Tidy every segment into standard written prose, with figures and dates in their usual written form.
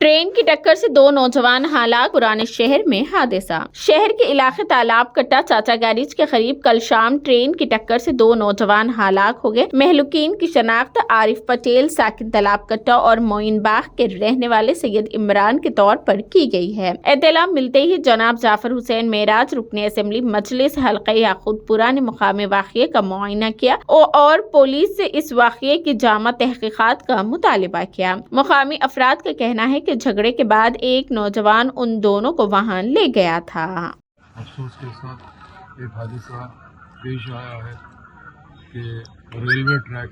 Train की टक्कर से दो नौजवान हलाक। पुराने शहर में हादसा। शहर के इलाके तालाब कट्टा चाचा गैरेज के करीब कल शाम ट्रेन की टक्कर से दो नौजवान हलाक हो गए। महलूकीन की शनाख्त आरिफ पटेल साकिन तालाब कट्टा और मोइन बाग के रहने वाले सैयद इमरान के तौर पर की गई है। इत्तला मिलते ही जनाब जाफर हुसैन मेराज रुकने असेंबली मजलिस हल्का याकूतपुरा ने मुकामी वाक़ये का मुआयना किया और पुलिस से इस वाक़ये की जामा तहकीकात का मुतालिबा किया। मुकामी अफराद का कहना है कि झगड़े के बाद एक नौजवान उन दोनों को वहां ले गया था। अफसोस के साथ एक हादसा पेश आया है कि रेलवे ट्रैक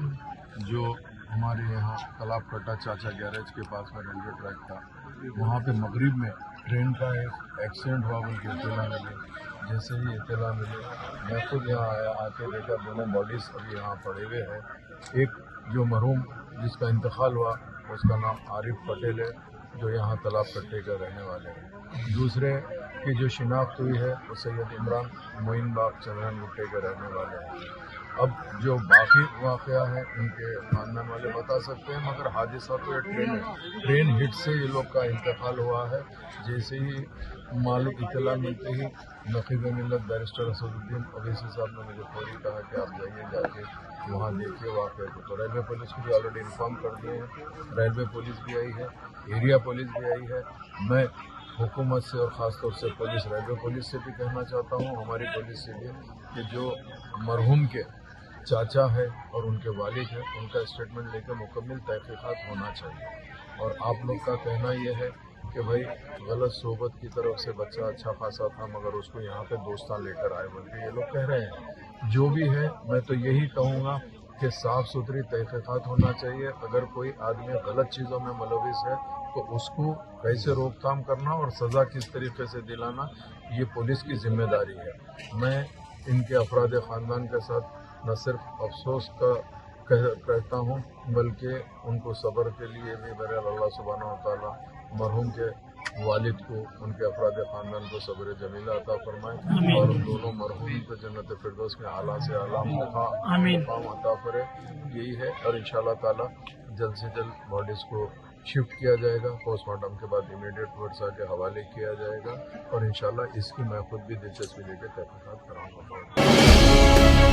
जो हमारे यहाँ तालाब कट्टा चाचा गैरेज के पास में रेलवे ट्रैक था, वहाँ पे मगरिब में ट्रेन का एक एक्सीडेंट हुआ बोल के इत्तला मिली। जैसे ही इत्तला मिली मैं खुद यहाँ आया, आके देखा दोनों बॉडीज़ अभी यहाँ पड़े हुए हैं। एक जो मरहूम जिसका इंतकाल हुआ उसका नाम आरिफ पटेल है, जो यहाँ तालाब कट्टे के रहने वाले हैं। दूसरे की जो शिनाख्त हुई है वो सैयद इमरान मोइन बाग चंद्रन गुट्टे के रहने वाले हैं। अब जो बाकी वाक़या है उनके खानदान वाले बता सकते हैं, मगर हादसा तो ट्रेन हिट से ये लोग का इंतकाल हुआ है। जैसे ही मालिक इत्तला मिलते ही नक़ीब मिल्लत बैरिस्टर असदुद्दीन अवैसी साहब ने मुझे फौरी कहा कि आप जाइए, जाके वहाँ देखिए वाक़े को। तो रेलवे पुलिस को भी ऑलरेडी इन्फॉर्म कर दिए हैं, रेलवे पुलिस भी आई है, एरिया पुलिस भी आई है। मैं हुकूमत से और ख़ास तौर से पुलिस रेलवे पुलिस से भी कहना चाहता हूँ, हमारी पुलिस से भी, कि जो मरहूम के चाचा है और उनके वालिद है उनका स्टेटमेंट लेकर मुकम्मल तहक़ीक़ात होना चाहिए। और आप लोग का कहना यह है कि भाई गलत सोबत की तरफ से बच्चा अच्छा खासा था मगर उसको यहाँ पे दोस्तान लेकर आए बोल के ये लोग कह रहे हैं। जो भी है मैं तो यही कहूँगा कि साफ़ सुथरी तहक़ीक़ात होना चाहिए। अगर कोई आदमी गलत चीज़ों में मुलविस है तो उसको कैसे रोकथाम करना और सज़ा किस तरीके से दिलाना ये पुलिस की ज़िम्मेदारी है। मैं इनके अफराद ख़ानदान के साथ न सिर्फ अफसोस का कहता हूँ बल्कि उनको सब्र के लिए भी मेरे अल्लाह सुब्हानहू व तआला मरहूम के वालिद को, उनके अफराद ख़ानदान को सब्र जमीला अता फरमाए और उन दोनों मरहूम को जन्नत फिरदौस के आला से आला मुकाम अता करे। यही है और इंशाअल्लाह ताला जल्द से जल्द बॉडीज़ को शिफ्ट किया जाएगा, पोस्टमार्टम के बाद इमीडिएट वर्षा के हवाले किया जाएगा और इंशाअल्लाह इसकी मैं खुद भी दिलचस्पी लेकर तहक़ीक़ात कराऊँगा।